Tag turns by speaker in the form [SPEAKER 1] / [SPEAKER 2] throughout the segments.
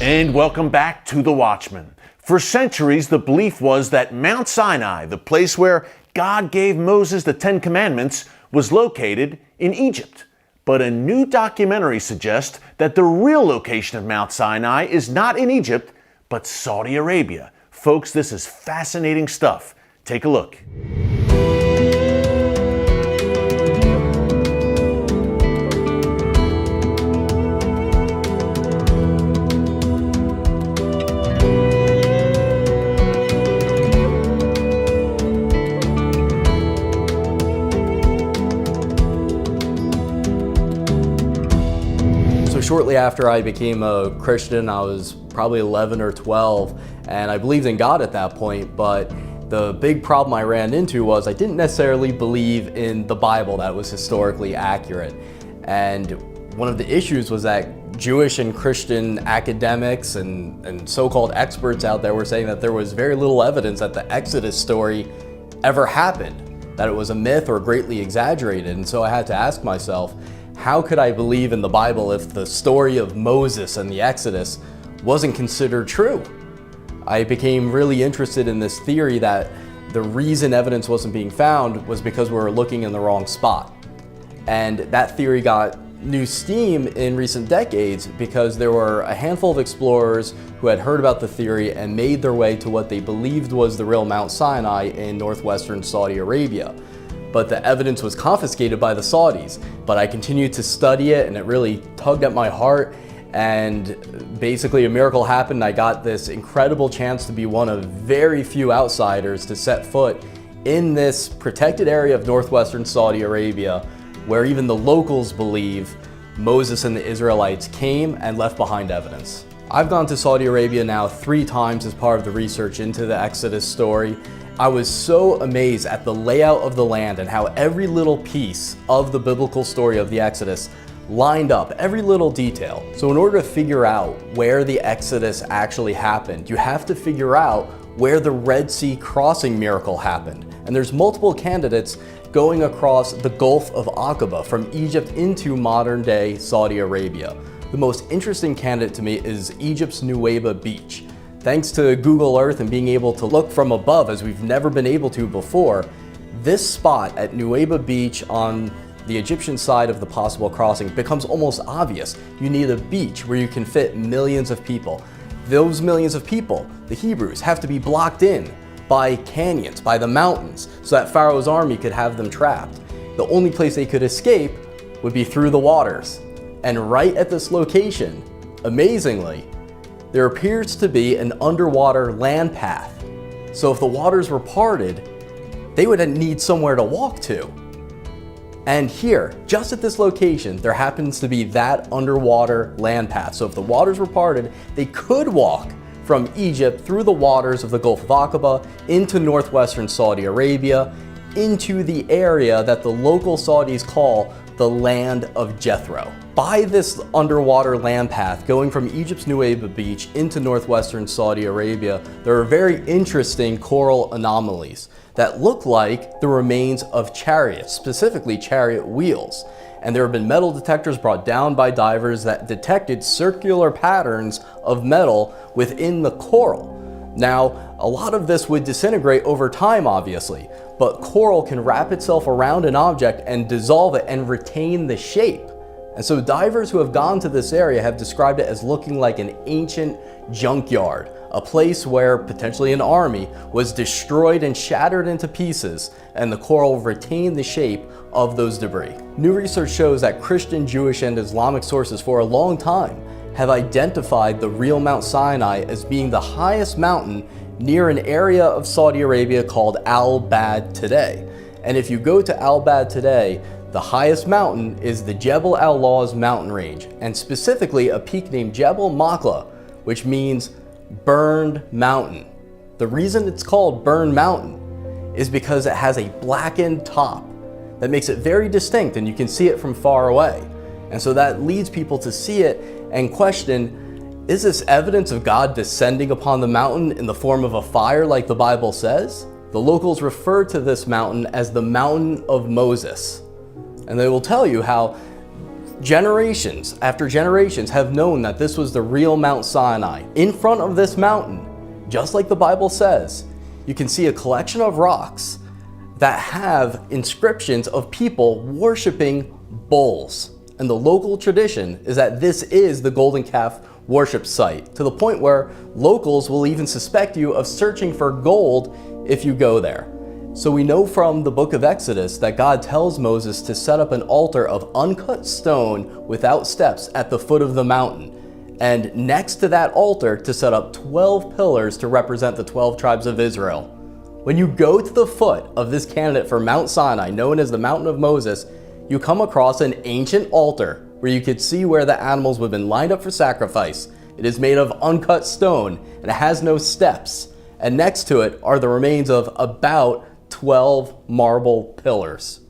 [SPEAKER 1] And welcome back to The Watchman. For centuries, the belief was that Mount Sinai, the place where God gave Moses the Ten Commandments, was located in Egypt. But a new documentary suggests that the real location of Mount Sinai is not in Egypt, but Saudi Arabia. Folks, this is fascinating stuff. Take a look.
[SPEAKER 2] Shortly after I became a Christian, I was probably 11 or 12, and I believed in God at that point, but the big problem I ran into was I didn't necessarily believe in the Bible that was historically accurate. And one of the issues was that Jewish and Christian academics and so-called experts out there were saying that there was very little evidence that the Exodus story ever happened, that it was a myth or greatly exaggerated. And so I had to ask myself, how could I believe in the Bible if the story of Moses and the Exodus wasn't considered true? I became really interested in this theory that the reason evidence wasn't being found was because we were looking in the wrong spot. And that theory got new steam in recent decades because there were a handful of explorers who had heard about the theory and made their way to what they believed was the real Mount Sinai in northwestern Saudi Arabia. But the evidence was confiscated by the Saudis. But I continued to study it, and it really tugged at my heart. And basically a miracle happened. I got this incredible chance to be one of very few outsiders to set foot in this protected area of northwestern Saudi Arabia, where even the locals believe Moses and the Israelites came and left behind evidence. I've gone to Saudi Arabia now 3 times as part of the research into the Exodus story. I was so amazed at the layout of the land and how every little piece of the biblical story of the Exodus lined up, every little detail. So in order to figure out where the Exodus actually happened, you have to figure out where the Red Sea crossing miracle happened. And there's multiple candidates going across the Gulf of Aqaba from Egypt into modern day Saudi Arabia. The most interesting candidate to me is Egypt's Nuweiba Beach. Thanks to Google Earth and being able to look from above as we've never been able to before, this spot at Nuweiba Beach on the Egyptian side of the possible crossing becomes almost obvious. You need a beach where you can fit millions of people. Those millions of people, the Hebrews, have to be blocked in by canyons, by the mountains, so that Pharaoh's army could have them trapped. The only place they could escape would be through the waters. And right at this location, amazingly, there appears to be an underwater land path. So if the waters were parted, they would need somewhere to walk to. And here, just at this location, there happens to be that underwater land path. So if the waters were parted, they could walk from Egypt through the waters of the Gulf of Aqaba into northwestern Saudi Arabia, into the area that the local Saudis call the land of Jethro. By this underwater land path going from Egypt's Nuweiba Beach into northwestern Saudi Arabia, there are very interesting coral anomalies that look like the remains of chariots, specifically chariot wheels. And there have been metal detectors brought down by divers that detected circular patterns of metal within the coral. Now, a lot of this would disintegrate over time, obviously, but coral can wrap itself around an object and dissolve it and retain the shape. And so divers who have gone to this area have described it as looking like an ancient junkyard, a place where potentially an army was destroyed and shattered into pieces, and the coral retained the shape of those debris. New research shows that Christian, Jewish, and Islamic sources for a long time have identified the real Mount Sinai as being the highest mountain near an area of Saudi Arabia called Al-Bad today. And if you go to Al-Bad today, the highest mountain is the Jebel al-Lawz mountain range, and specifically a peak named Jebel Makla, which means burned mountain. The reason it's called burned mountain is because it has a blackened top that makes it very distinct, and you can see it from far away. And so that leads people to see it and question, is this evidence of God descending upon the mountain in the form of a fire like the Bible says? The locals refer to this mountain as the Mountain of Moses. And they will tell you how Generations after generations have known that this was the real Mount Sinai. In front of this mountain, just like the Bible says, you can see a collection of rocks that have inscriptions of people worshiping bulls. And the local tradition is that this is the golden calf worship site, to the point where locals will even suspect you of searching for gold if you go there. So we know from the book of Exodus that God tells Moses to set up an altar of uncut stone without steps at the foot of the mountain. And next to that altar to set up 12 pillars to represent the 12 tribes of Israel. When you go to the foot of this candidate for Mount Sinai, known as the Mountain of Moses, you come across an ancient altar where you could see where the animals would have been lined up for sacrifice. It is made of uncut stone and it has no steps. And next to it are the remains of about 12 marble pillars.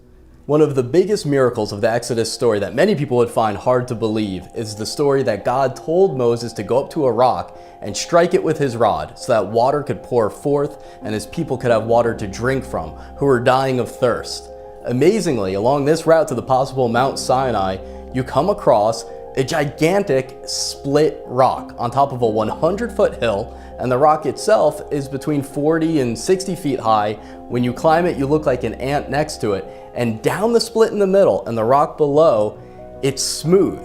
[SPEAKER 2] One of the biggest miracles of the Exodus story that many people would find hard to believe is the story that God told Moses to go up to a rock and strike it with his rod so that water could pour forth and his people could have water to drink from who were dying of thirst. Amazingly, along this route to the possible Mount Sinai, you come across a gigantic split rock on top of a 100-foot hill, and the rock itself is between 40 and 60 feet high. When you climb it, you look like an ant next to it, and down the split in the middle and the rock below, it's smooth.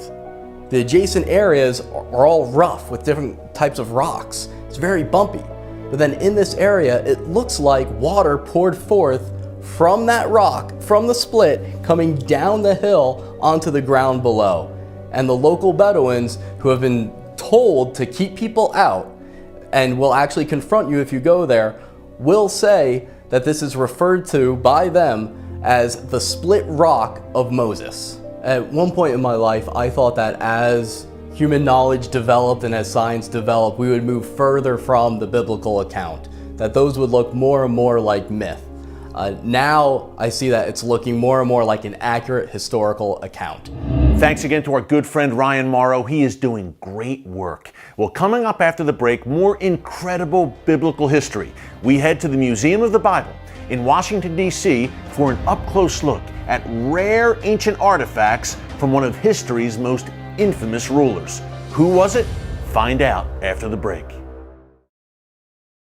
[SPEAKER 2] The adjacent areas are all rough with different types of rocks. It's very bumpy. But then in this area, it looks like water poured forth from that rock, from the split, coming down the hill onto the ground below. And the local Bedouins, who have been told to keep people out and will actually confront you if you go there, will say that this is referred to by them as the split rock of Moses. At one point in my life, I thought that as human knowledge developed and as science developed, we would move further from the biblical account, that those would look more and more like myth. Now I see that it's looking more and more like an accurate historical account.
[SPEAKER 1] Thanks again to our good friend Ryan Morrow. He is doing great work. Well, coming up after the break, more incredible biblical history. We head to the Museum of the Bible in Washington, D.C. for an up-close look at rare ancient artifacts from one of history's most infamous rulers. Who was it? Find out after the break.